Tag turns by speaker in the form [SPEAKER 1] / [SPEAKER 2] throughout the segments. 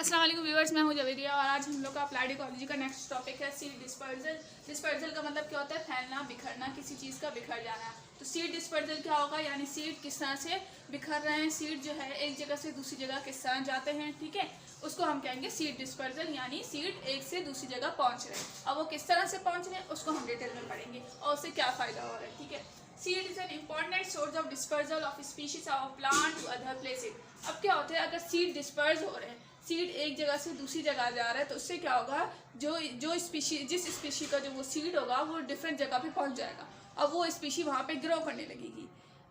[SPEAKER 1] अस्सलाम वालेकुम व्यूअर्स, मैं हूं जवेरिया और आज हम लोग का अप्लाइड इकोलॉजी का नेक्स्ट टॉपिक है सीड डिस्पर्जल। डिस्पर्जल का मतलब क्या होता है? फैलना, बिखरना, किसी चीज़ का बिखर जाना। तो सीड डिस्पर्जल क्या होगा? यानी सीड किस तरह से बिखर रहे हैं, सीड जो है एक जगह से दूसरी जगह किस तरह जाते हैं, ठीक है, उसको हम कहेंगे सीड डिस्पर्जल। यानी सीड एक से दूसरी जगह पहुँच रहे हैं। अब वो किस तरह से पहुँच रहे हैं उसको हम डिटेल में पढ़ेंगे और उससे क्या फ़ायदा हो रहा है, ठीक है। Seed is an important source of dispersal of species of plant to other places. अब क्या होता है, अगर सीड डिस्पर्स हो रहे हैं, सीड एक जगह से दूसरी जगह जा रहा है, तो उससे क्या होगा, जो स्पीशी, जिस स्पीशी का जो वो सीड होगा वो डिफरेंट जगह पे पहुंच जाएगा और वो स्पीशी वहाँ पे ग्रो करने लगेगी।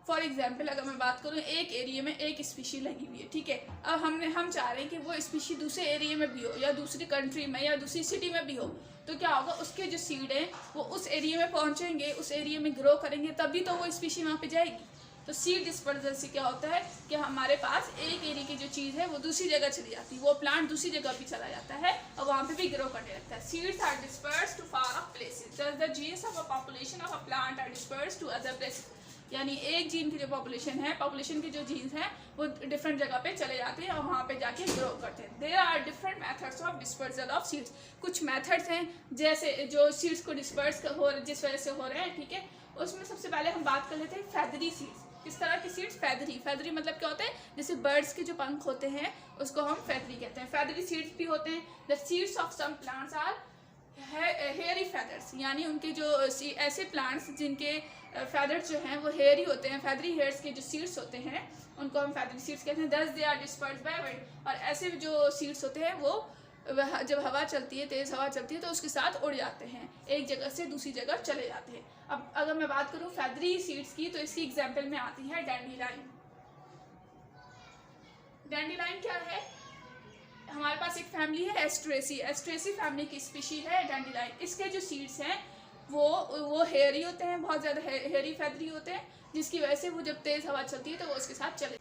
[SPEAKER 1] फॉर एग्जाम्पल अगर मैं बात करूँ, एक एरिया में एक स्पीशी लगी हुई है, ठीक है। अब हम चाह रहे हैं कि वो स्पीशी दूसरे एरिया में भी हो या दूसरी कंट्री में या दूसरी सिटी में भी हो, तो क्या होगा, उसके जो सीड हैं वो उस एरिया में पहुँचेंगे, उस एरिया में ग्रो करेंगे, तभी तो वो स्पीशी वहाँ पर जाएगी। तो सीड डिस्पर्जल से क्या होता है कि हमारे पास एक एरिया की जो चीज़ है वो दूसरी जगह चली जाती है, वो प्लांट दूसरी जगह भी चला जाता है और वहाँ पे भी ग्रो करने लगता है। Seeds are dispersed to far off places, just the genes of a population of a plant are dispersed to other places. यानी एक जीन की जो पॉपुलेशन है, पॉपुलेशन की जो जीन्स हैं वो डिफरेंट जगह पे चले जाते हैं और वहाँ पे जाके ग्रो करते हैं। There are different methods of dispersal of seeds. कुछ मेथड्स हैं जैसे जो सीड्स को डिस्पर्स हो जिस वजह से हो रहे हैं, ठीक है। उसमें सबसे पहले हम बात कर लेते हैं फैदरी सीड्स। किस तरह की सीड्स? फैदरी मतलब क्या होता है, जैसे बर्ड्स के जो पंख होते हैं उसको हम फैदरी कहते हैं। फैदरी सीड्स भी होते हैं। The seeds of some plants are hairy feathers, यानी उनके जो ऐसे प्लांट्स जिनके फैदर्स जो हैं वो हेयरी होते हैं, फैदरी हेयर्स के जो सीड्स होते हैं उनको हम फैदरी सीड्स कहते हैं। Thus they are dispersed by wind, और ऐसे जो सीड्स होते हैं वो जब हवा चलती है, तेज़ हवा चलती है, तो उसके साथ उड़ जाते हैं, एक जगह से दूसरी जगह चले जाते हैं। अब अगर मैं बात करूं फैदरी सीड्स की, तो इसकी एग्जांपल में आती है डैंडीलाइन। डैंडीलाइन क्या है? हमारे पास एक फैमिली है एस्ट्रेसी फैमिली की स्पीशी है डैंडीलाइन। इसके जो सीड्स हैं वो हेयरी होते हैं, बहुत ज़्यादा हेयरी फैदरी होते हैं, जिसकी वजह से वो जब तेज़ हवा चलती है तो वो उसके साथ चले।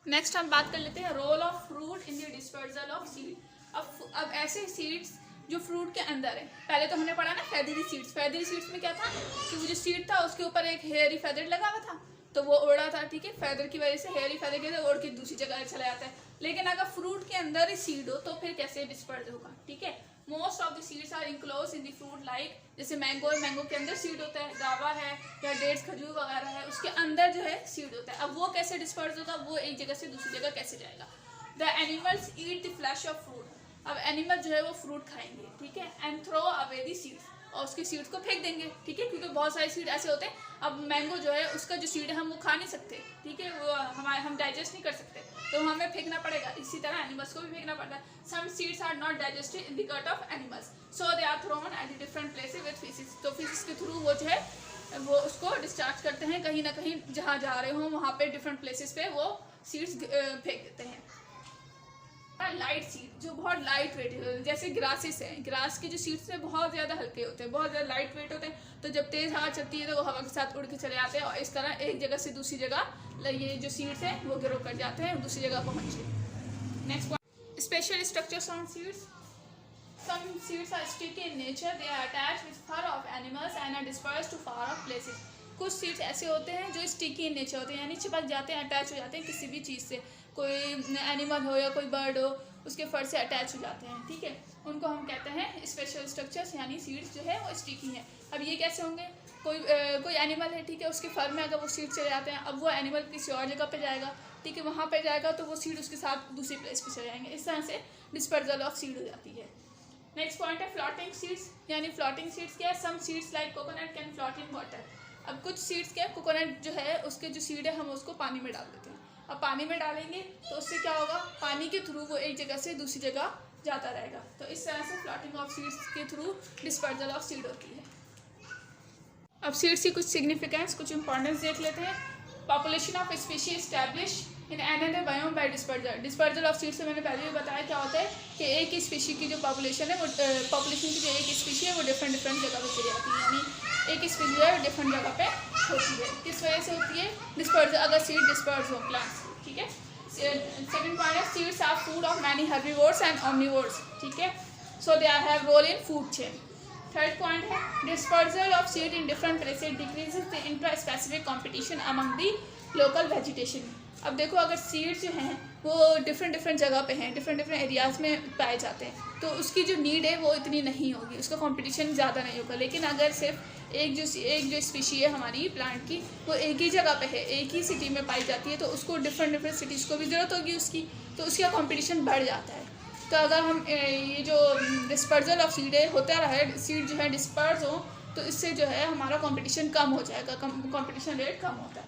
[SPEAKER 1] नेक्स्ट हम बात कर लेते हैं role of fruit in the dispersal of seed. अब ऐसे सीड्स जो फ्रूट के अंदर है, पहले तो हमने पढ़ा ना फैदरी सीड्स में क्या था कि वो जो सीड था उसके ऊपर एक हेयरी फैदर लगा हुआ था, तो वो उड़ा था, ठीक है। फैदर की वजह से हेयरी फैदर के उड़ के दूसरी जगह चला जाता है। लेकिन अगर फ्रूट के अंदर ही सीड हो तो फिर कैसे डिस्पर्स होगा, ठीक है। Most of the seeds are enclose in the fruit, like जैसे मैंगो के अंदर सीड होता है, गावा है या डेट्स खजूर वगैरह है, उसके अंदर जो है सीड होता है। अब वो कैसे डिस्पर्स होगा, वो एक जगह से दूसरी जगह कैसे जाएगा। The animals eat the flesh of fruit. अब एनिमल जो है वो फ्रूट खाएंगे, ठीक है, and throw away the seeds, और उसके सीड्स को फेंक देंगे, ठीक है, क्योंकि बहुत सारे सीड ऐसे होते हैं। अब मैंगो जो है उसका जो सीड है हम वो खा नहीं सकते, ठीक है, वो हम डाइजेस्ट नहीं कर सकते, तो हमें फेंकना पड़ेगा। इसी तरह एनिमल्स को भी फेंकना पड़ता है। Some seeds are not digested in the gut of animals, so they are thrown at different places with faeces. तो फीसेस के थ्रू वो जो है वो उसको डिस्चार्ज करते हैं, कहीं ना कहीं जहाँ जा रहे हों वहाँ पे डिफरेंट प्लेसेस पे वो सीड्स फेंक देते हैं। लाइट सीड जो बहुत लाइट वेट है, जैसे ग्रासेस हैं, ग्रास के जो सीड्स हैं बहुत ज़्यादा हल्के होते हैं, बहुत ज़्यादा लाइट वेट होते हैं, तो जब तेज़ हवा चलती है तो वो हवा के साथ उड़ के चले जाते हैं और इस तरह एक जगह से दूसरी जगह ये जो सीड्स हैं वो ग्रो कर जाते हैं, दूसरी जगह पहुँचे। Next point, special structures on seeds. Some seeds are sticky in nature, they are attached with fur of animals and are dispersed to far off places. कुछ सीड्स ऐसे होते हैं जो स्टिकी इन नेचर होते हैं, यानी चिपक जाते हैं, अटैच हो जाते हैं किसी भी चीज़ से, कोई एनिमल हो या कोई बर्ड हो, उसके फर से अटैच हो जाते हैं, ठीक है, उनको हम कहते हैं स्पेशल स्ट्रक्चर्स, यानी सीड्स जो है वो स्टिकी हैं। अब ये कैसे होंगे? कोई एनिमल है, ठीक है, उसके फर में अगर वो सीड चले जाते हैं, अब वो एनिमल किसी और जगह पे जाएगा, ठीक है, वहाँ पे जाएगा तो वो सीड उसके साथ दूसरी प्लेस पे चले जाएंगे, इस तरह से डिस्पर्जल ऑफ सीड हो जाती है। नेक्स्ट पॉइंट है फ्लोटिंग सीड्स, यानी फ्लोटिंग सीड्स क्या है? Some seeds like coconut can float in water. अब कुछ सीड्स क्या है, कोकोनट जो है उसके जो सीड है हम उसको पानी में डाल देते हैं। अब पानी में डालेंगे तो उससे क्या होगा, पानी के थ्रू वो एक जगह से दूसरी जगह जाता रहेगा, तो इस तरह से फ्लोटिंग ऑफ सीड्स के थ्रू डिस्पर्जल ऑफ सीड होती है। अब सीड्स की कुछ सिग्निफिकेंस, कुछ इंपॉर्टेंस देख लेते हैं। Population of species establish in another biome by dispersal. Dispersal of seeds से मैंने पहले भी बताया क्या होता है कि एक ही स्पीशी की जो पॉपुलेशन है वो पॉपुलेशन की जो एक स्पीशी है वो डिफरेंट जगह पे चली जाती है, यानी एक स्पीशी जो है डिफरेंट जगह पे होती है। किस वजह से होती है? डिस्पर्जल, अगर सीड डिस्पर्स हो प्लांट्स, ठीक है। सेकंड पॉइंट है seeds are food of many herbivores and omnivores, ठीक है, so they have role in food chain. Third point है dispersal of seed in different places decreases the intra specific competition among the local vegetation. अब देखो, अगर seeds जो हैं वो different different जगह पे हैं, डिफरेंट डिफरेंट एरियाज़ में पाए जाते हैं, तो उसकी जो नीड है वो इतनी नहीं होगी, उसका कंपटीशन ज़्यादा नहीं होगा। लेकिन अगर सिर्फ एक जो स्पीशी है हमारी प्लांट की, वो एक ही जगह पे है, एक ही सिटी में पाई जाती है, तो उसको डिफरेंट डिफरेंट सिटीज़ को भी ज़रूरत होगी उसकी, तो उसका कंपटीशन बढ़ जाता है। तो अगर हम ये जो डिस्पर्जल ऑफ सीड होता रहा है, सीड जो है डिस्पर्स हो, तो इससे जो है हमारा कंपटीशन कम हो जाएगा, कंपटीशन रेट कम होता है।